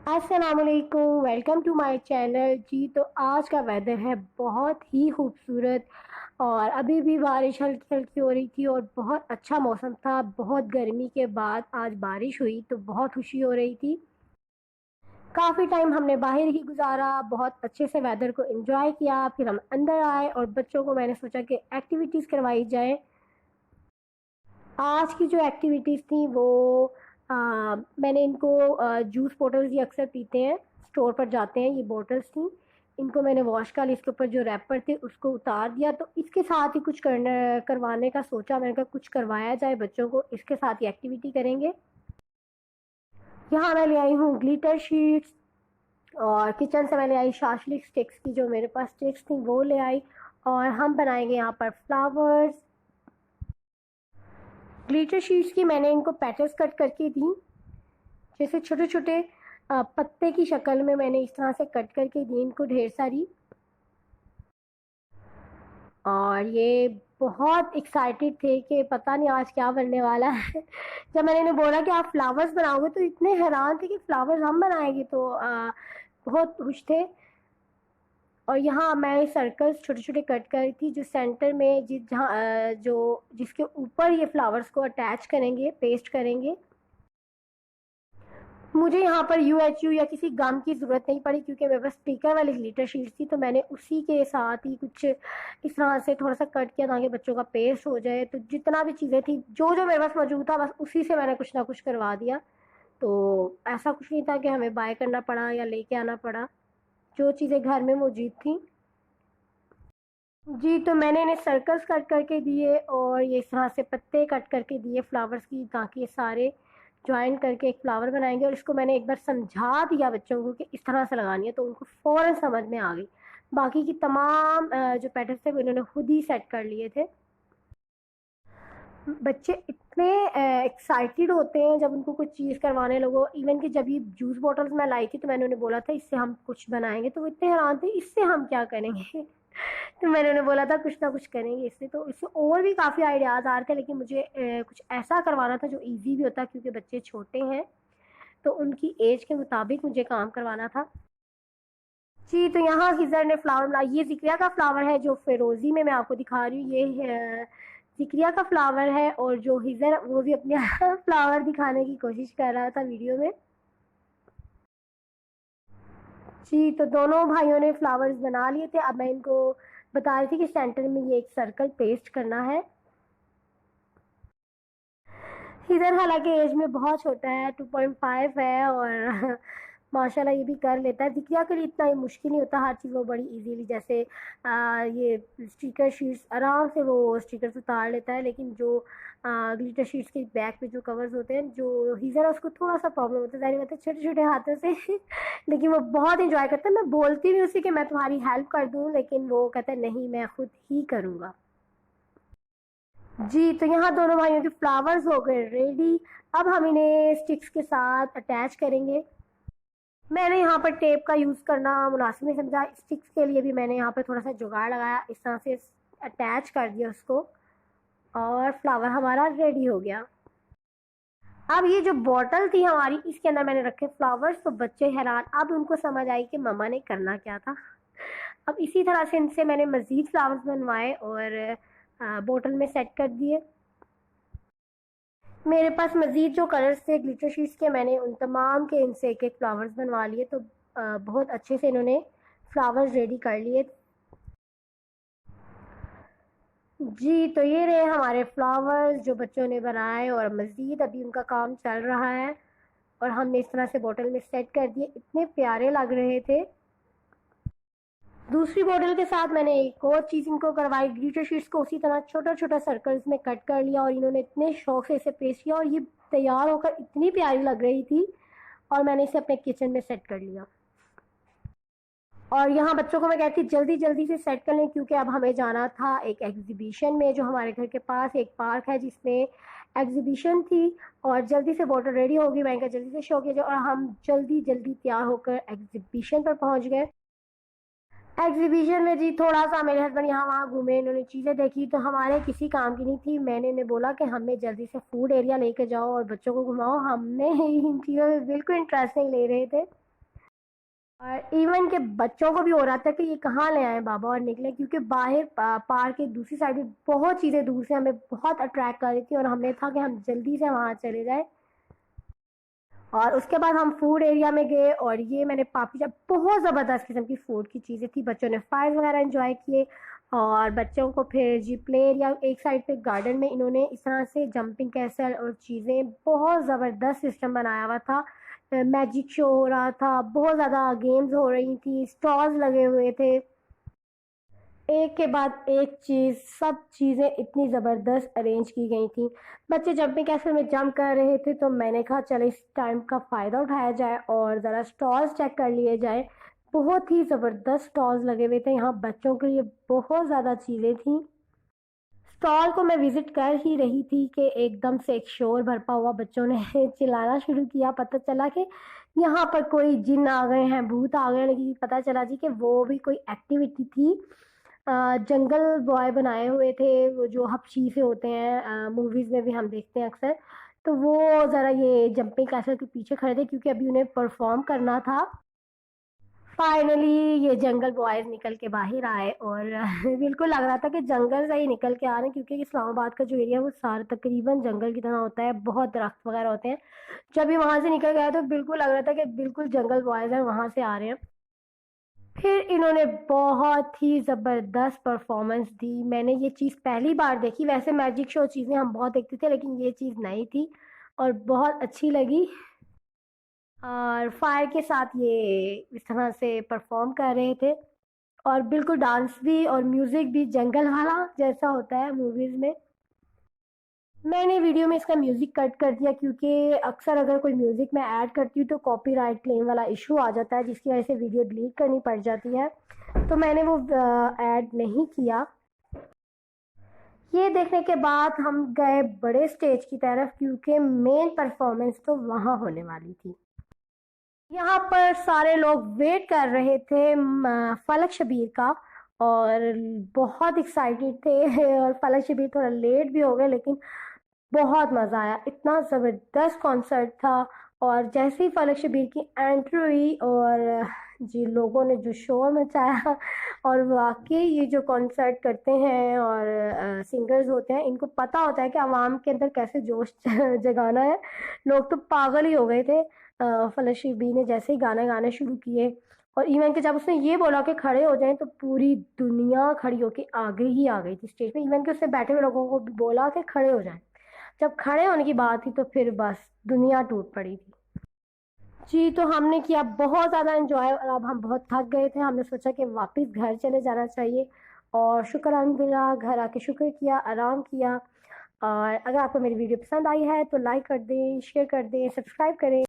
अस्सलामुअलैकुम, welcome to my channel. जी तो आज का वेदर है बहुत ही खूबसूरत और अभी भी बारिश हल्की हल्की हो रही थी और बहुत अच्छा मौसम था। बहुत गर्मी के बाद आज बारिश हुई तो बहुत खुशी हो रही थी। काफ़ी टाइम हमने बाहर ही गुजारा, बहुत अच्छे से वेदर को एंजॉय किया। फिर हम अंदर आए और बच्चों को मैंने सोचा कि एक्टिविटीज़ करवाई जाए। आज की जो एक्टिविटीज़ थी वो मैंने इनको जूस बोतल्स ये अक्सर पीते हैं, स्टोर पर जाते हैं, ये बोतल्स थी। इनको मैंने वॉश कर, इसके ऊपर जो रैपर थे उसको उतार दिया। तो इसके साथ ही कुछ करवाने का सोचा। मैंने कहा कुछ करवाया जाए बच्चों को, इसके साथ ही एक्टिविटी करेंगे। यहाँ मैं ले आई हूँ ग्लिटर शीट्स और किचन से मैं ले आई शाशलिक स्टिक्स की, जो मेरे पास स्टिक्स थी वो ले आई। और हम बनाएंगे यहाँ पर फ्लावर्स। ग्लिटर शीट्स की मैंने इनको पेटल्स कट करके दी, जैसे छोटे छोटे पत्ते की शक्ल में मैंने इस तरह से कट करके दी इनको ढेर सारी। और ये बहुत एक्साइटेड थे कि पता नहीं आज क्या बनने वाला है। जब मैंने इन्हें बोला कि आप फ्लावर्स बनाओगे तो इतने हैरान थे कि फ्लावर्स हम बनाएंगे, तो बहुत खुश थे। और यहाँ मैं सर्कल्स छोटे छोटे कट कर रही थी, जो सेंटर में जहाँ जो जिसके ऊपर ये फ्लावर्स को अटैच करेंगे, पेस्ट करेंगे। मुझे यहाँ पर UHU या किसी गम की ज़रूरत नहीं पड़ी, क्योंकि मेरे पास स्पीकर वाली ग्लिटर शीट थी। तो मैंने उसी के साथ ही कुछ इस तरह से थोड़ा सा कट किया ताकि बच्चों का पेस्ट हो जाए। तो जितना भी चीज़ें थी, जो जो मेरे पास मौजूद था, बस उसी से मैंने कुछ ना कुछ करवा दिया। तो ऐसा कुछ नहीं था कि हमें बाय करना पड़ा या लेके आना पड़ा, जो चीज़ें घर में मौजूद थी। जी तो मैंने इन्हें सर्कल्स कट करके दिए और ये इस तरह से पत्ते कट करके दिए फ्लावर्स की, ताकि ये सारे ज्वाइन करके एक फ्लावर बनाएंगे। और इसको मैंने एक बार समझा दिया बच्चों को कि इस तरह से लगानी है, तो उनको फ़ौरन समझ में आ गई। बाकी की तमाम जो पैटर्न्स थे वो इन्होंने खुद ही सेट कर लिए थे। बच्चे इतने एक्साइटेड होते हैं जब उनको कुछ चीज़ करवाने लगो। इवन कि जब ये जूस बॉटल्स मैं लाई थी तो मैंने उन्हें बोला था इससे हम कुछ बनाएंगे, तो वो इतने हैरान थे इससे हम क्या करेंगे। तो मैंने उन्हें बोला था कुछ ना कुछ करेंगे इससे। तो इससे और भी काफ़ी आइडियाज़ आ रहे थे, लेकिन मुझे कुछ ऐसा करवाना था जो इजी भी होता, क्योंकि बच्चे छोटे हैं तो उनकी एज के मुताबिक मुझे काम करवाना था। जी तो यहाँ हिजर ने फ्लावर बनाया। ये जिक्रिया का फ्लावर है जो फिरोजी में मैं आपको दिखा रही हूँ, ये जिक्रिया का फ्लावर है। और जो हिजर वो भी अपने फ्लावर दिखाने की कोशिश कर रहा था वीडियो में। जी तो दोनों भाइयों ने फ्लावर्स बना लिए थे। अब मैं इनको बता रही थी कि सेंटर में ये एक सर्कल पेस्ट करना है। इधर हालांकि एज में बहुत छोटा है, 2.5 है और माशाल्लाह ये भी कर लेता है। जिक्रिया के लिए इतना ही मुश्किल नहीं होता, हर चीज़ वो बड़ी इजीली, जैसे ये स्टिकर शीट्स आराम से वो स्टिकर्स उतार लेता है। लेकिन जो ग्लिटर शीट्स के बैक पे जो कवर्स होते हैं, जो हीज़र है उसको थोड़ा सा प्रॉब्लम होता है, जाहिर बात है छोटे छोटे हाथों से। लेकिन वो बहुत इंजॉय करता है। मैं बोलती भी उसे कि मैं तुम्हारी हेल्प कर दूँ, लेकिन वो कहता है नहीं मैं खुद ही करूँगा। जी तो यहाँ दोनों भाइयों के फ्लावर्स हो गए रेडी। अब हम इन्हें स्टिक्स के साथ अटैच करेंगे। मैंने यहाँ पर टेप का यूज़ करना मुनासिब नहीं समझा। स्टिक्स के लिए भी मैंने यहाँ पर थोड़ा सा जुगाड़ लगाया, इस तरह से अटैच कर दिया उसको और फ्लावर हमारा रेडी हो गया। अब ये जो बॉटल थी हमारी, इसके अंदर मैंने रखे फ्लावर्स। तो बच्चे हैरान, अब उनको समझ आई कि मम्मा ने करना क्या था। अब इसी तरह से इनसे मैंने मज़ीद फ्लावर्स बनवाए और बोतल में सेट कर दिए। मेरे पास मज़ीद जो कलर्स थे ग्लिटर शीट्स के, मैंने उन तमाम के इनसे एक एक फ्लावर्स बनवा लिए। तो बहुत अच्छे से इन्होंने फ्लावर्स रेडी कर लिए। जी तो ये रहे हमारे फ्लावर्स जो बच्चों ने बनाए, और मज़ीद अभी उनका काम चल रहा है। और हमने इस तरह से बोतल में सेट कर दिए, इतने प्यारे लग रहे थे। दूसरी बॉटल के साथ मैंने एक और चीज़ इनको करवाई, ग्लिटर शीट्स को उसी तरह छोटा छोटा सर्कल्स में कट कर लिया और इन्होंने इतने शौक से इसे पेस्ट किया और ये तैयार होकर इतनी प्यारी लग रही थी। और मैंने इसे अपने किचन में सेट कर लिया। और यहाँ बच्चों को मैं कहती जल्दी जल्दी से सेट कर लें, क्योंकि अब हमें जाना था एक एग्जीबिशन में, जो हमारे घर के पास एक पार्क है जिसमें एग्जीबिशन थी। और जल्दी से बॉटल रेडी होगी, मैंने कहा जल्दी से शो किया जाए। और हम जल्दी जल्दी तैयार होकर एग्जीबिशन पर पहुँच गए। एग्जीबिशन में जी थोड़ा सा मेरे हस्बैंड यहाँ वहाँ घूमे, इन्होंने चीज़ें देखी तो हमारे किसी काम की नहीं थी। मैंने इन्हें बोला कि हमें जल्दी से फूड एरिया लेके जाओ और बच्चों को घुमाओ। हमने इन चीज़ों में बिल्कुल इंटरेस्ट नहीं ले रहे थे। और इवन के बच्चों को भी हो रहा था कि ये कहाँ ले आए बाबा और निकले, क्योंकि बाहर पार्क के दूसरी साइड में बहुत चीज़ें दूर से हमें बहुत अट्रैक्ट कर रही थी और हमें था कि हम जल्दी से वहाँ चले जाए। और उसके बाद हम फूड एरिया में गए और ये मैंने पापी चाट, बहुत ज़बरदस्त किस्म की फूड की चीज़ें थी। बच्चों ने फायर वगैरह एंजॉय किए और बच्चों को फिर जी प्ले एरिया एक साइड पे गार्डन में इन्होंने इस तरह से जंपिंग कैसल और चीज़ें, बहुत ज़बरदस्त सिस्टम बनाया हुआ था। मैजिक शो हो रहा था, बहुत ज़्यादा गेम्स हो रही थी, स्टॉल्स लगे हुए थे, एक के बाद एक चीज़, सब चीज़ें इतनी ज़बरदस्त अरेंज की गई थी। बच्चे जंपिंग कैसल में जंप कर रहे थे तो मैंने कहा चलो इस टाइम का फ़ायदा उठाया जाए और ज़रा स्टॉल्स चेक कर लिए जाए। बहुत ही ज़बरदस्त स्टॉल्स लगे हुए थे यहाँ, बच्चों के लिए बहुत ज़्यादा चीज़ें थी। स्टॉल को मैं विज़िट कर ही रही थी कि एकदम से एक शोर बरपा हुआ, बच्चों ने चिल्लाना शुरू किया। पता चला कि यहाँ पर कोई जिन आ गए हैं, भूत आ गए हैं, लेकिन पता चला जी कि वो भी कोई एक्टिविटी थी। जंगल बॉय बनाए हुए थे, वो जो हबशी से होते हैं, मूवीज़ में भी हम देखते हैं अक्सर। तो वो ज़रा ये जंपिंग कैसल के पीछे खड़े थे क्योंकि अभी उन्हें परफॉर्म करना था। फाइनली ये जंगल बॉयज निकल के बाहर आए और बिल्कुल लग रहा था कि जंगल से ही निकल के आ रहे हैं, क्योंकि इस्लामाबाद का जो एरिया है वो सारा तकरीबन जंगल की तरह होता है, बहुत दरख्त वगैरह होते हैं। जब ये वहां से निकल गया तो बिल्कुल लग रहा था कि बिल्कुल जंगल बॉयज हैं, वहां से आ रहे हैं। फिर इन्होंने बहुत ही ज़बरदस्त परफॉर्मेंस दी। मैंने ये चीज़ पहली बार देखी, वैसे मैजिक शो चीज़ें हम बहुत देखते थे लेकिन ये चीज़ नई थी और बहुत अच्छी लगी। और फायर के साथ ये इस तरह से परफॉर्म कर रहे थे और बिल्कुल डांस भी और म्यूज़िक भी जंगल वाला जैसा होता है मूवीज़ में। मैंने वीडियो में इसका म्यूज़िक कट कर दिया क्योंकि अक्सर अगर कोई म्यूज़िक मैं ऐड करती हूँ तो कॉपीराइट क्लेम वाला इशू आ जाता है, जिसकी वजह से वीडियो डिलीट करनी पड़ जाती है, तो मैंने वो ऐड नहीं किया। ये देखने के बाद हम गए बड़े स्टेज की तरफ क्योंकि मेन परफॉर्मेंस तो वहाँ होने वाली थी। यहाँ पर सारे लोग वेट कर रहे थे फलक शबीर का और बहुत एक्साइटेड थे और फलक शबीर थोड़ा लेट भी हो गए, लेकिन बहुत मज़ा आया, इतना ज़बरदस्त कॉन्सर्ट था। और जैसे ही फलक शबीर की एंट्री हुई और जी लोगों ने जो शोर मचाया, और वाकई ये जो कॉन्सर्ट करते हैं और सिंगर्स होते हैं, इनको पता होता है कि आवाम के अंदर कैसे जोश जगाना है। लोग तो पागल ही हो गए थे। फलक शबीर ने जैसे ही गाना गाने शुरू किए और इवन के जब उसने ये बोला कि खड़े हो जाएं तो पूरी दुनिया खड़ी होके आगे ही आ गई थी स्टेज पे। इवन के उसने बैठे हुए लोगों को भी बोला कि खड़े हो जाएं। जब खड़े होने की बात थी तो फिर बस दुनिया टूट पड़ी थी। जी, तो हमने किया बहुत ज़्यादा एंजॉय और अब हम बहुत थक गए थे, हमने सोचा कि वापस घर चले जाना चाहिए और शुक्र अल्हम्दुलिल्लाह घर आके शुक्र किया, आराम किया। और अगर आपको मेरी वीडियो पसंद आई है तो लाइक कर दें, शेयर कर दें, सब्सक्राइब करें।